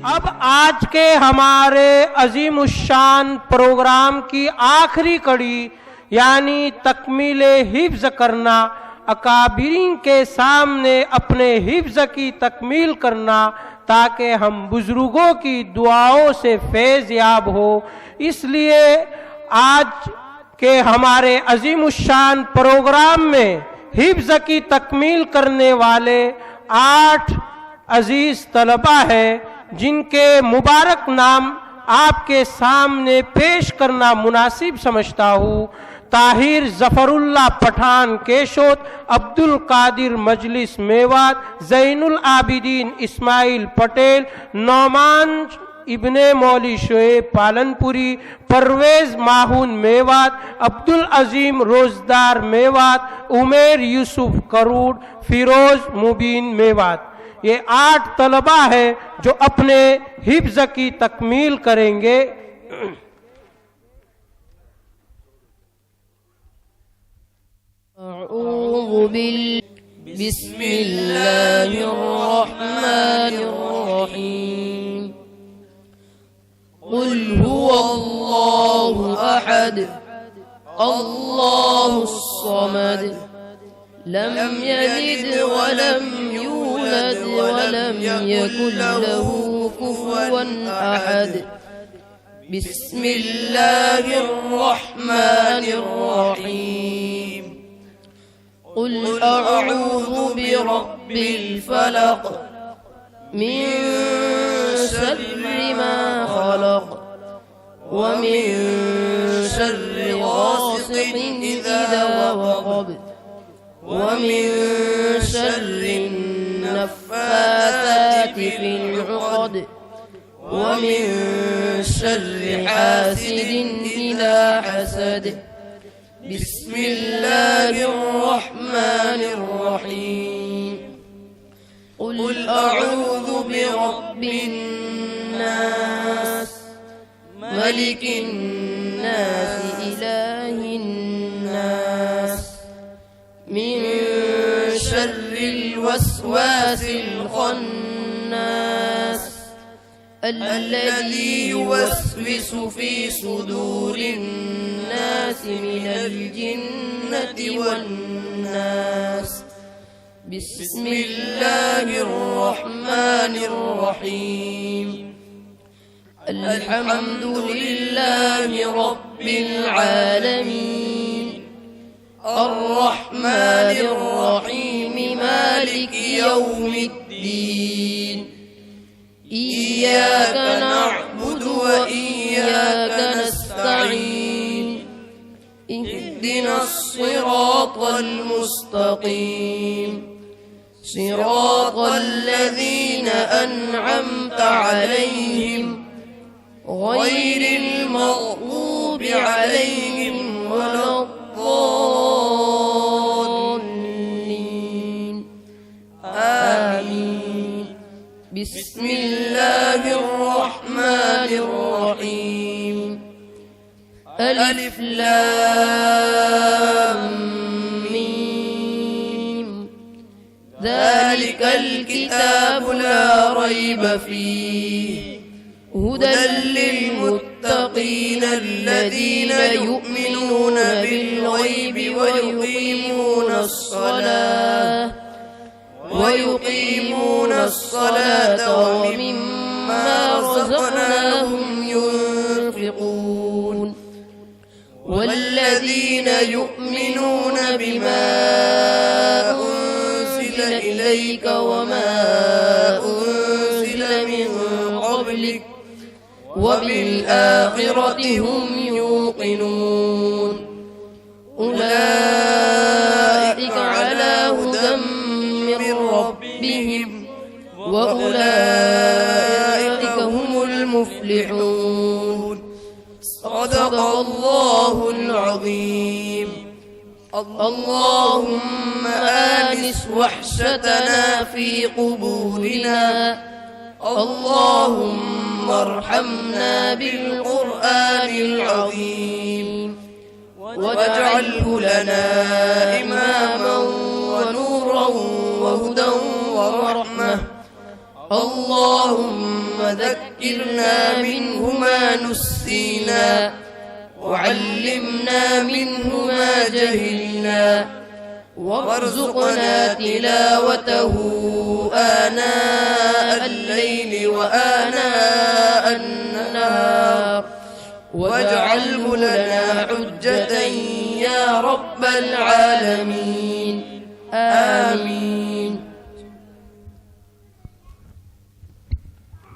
अब आज के हमारे अजीमुशान प्रोग्राम की आखिरी कड़ी यानी तकमील हिफ्ज करना, अकाबिरीन के सामने अपने हिफ्ज की तकमील करना ताकि हम बुजुर्गों की दुआओं से फैज़ याब हो। इसलिए आज के हमारे अजीमुशान प्रोग्राम में हिफ्ज की तकमील करने वाले 8 अजीज तलबा हैं जिनके मुबारक नाम आपके सामने पेश करना मुनासिब समझता हूँ। ताहिर जफरुल्लाह पठान केशोद, अब्दुल कादिर मजलिस मेवात, जैनुल आबिदीन इस्माइल पटेल, नौमान इब्ने मौली शोएब पालनपुरी, परवेज माहून मेवात, अब्दुल अजीम रोजदार मेवात, उमेर यूसुफ करूड़, फिरोज मुबीन मेवात। ये 8 तलबा है जो अपने हिफ्ज की तकमील करेंगे। बिस्मिल्लाहिर्रहमानिर्रहीम। कुल हुवल्लाहु अहद अल्लाहुस्समद लम यलिद वलम यूलद वलम यकुल लहू कुफुवन अहद। बिस्मिल्लाहिर्रहमानिर्रहीम। कुल अऊज़ु बिरब्बिल फलक मिन शर्रि मा खलक व मिन शर्रि गासिकिन इज़ा वक़ब ومن شر النفاثات في العقد ومن شر حاسد إذا حسد. بسم الله الرحمن الرحيم. قل أعوذ برب الناس ملك الناس إله الناس من شر الوسواس الخناس الذي يوسوس في صدور الناس من الجنة والناس. بسم الله الرحمن الرحيم. الحمد لله رب العالمين الرحمن الرحيم مالك يوم الدين. إياك نعبد وإياك نستعين. اهدنا الصراط المستقيم صراط الذين أنعمت عليهم غير المغضوب عليهم ولا الضالين. آمين. بسم الله الرحمن الرحيم. ألف لام ميم. ذلك الكتاب لا ريب فيه هدى للمتقين الذين يؤمنون بالغيب ويقيمون الصلاة ومما رزقناهم ينفقون. والذين يؤمنون بما أنزل إليك وما أنزل من قبلك وبالآخرة هم يوقنون. أولئك على هدى من ربهم وأولئك هم المفلحون. صدق الله العظيم. اللهم آنس وحشتنا في قبورنا. اللهم ارحمنا بالقرآن العظيم واجعله لنا إماما ونورا وهدى ورحمة. اللهم ذكرنا منه ما نسينا وعلمنا منه ما جهلنا وارزقنا تلاوته آناء الليل وآناء النهار واجعله لنا حجة يا رب العالمين آمين.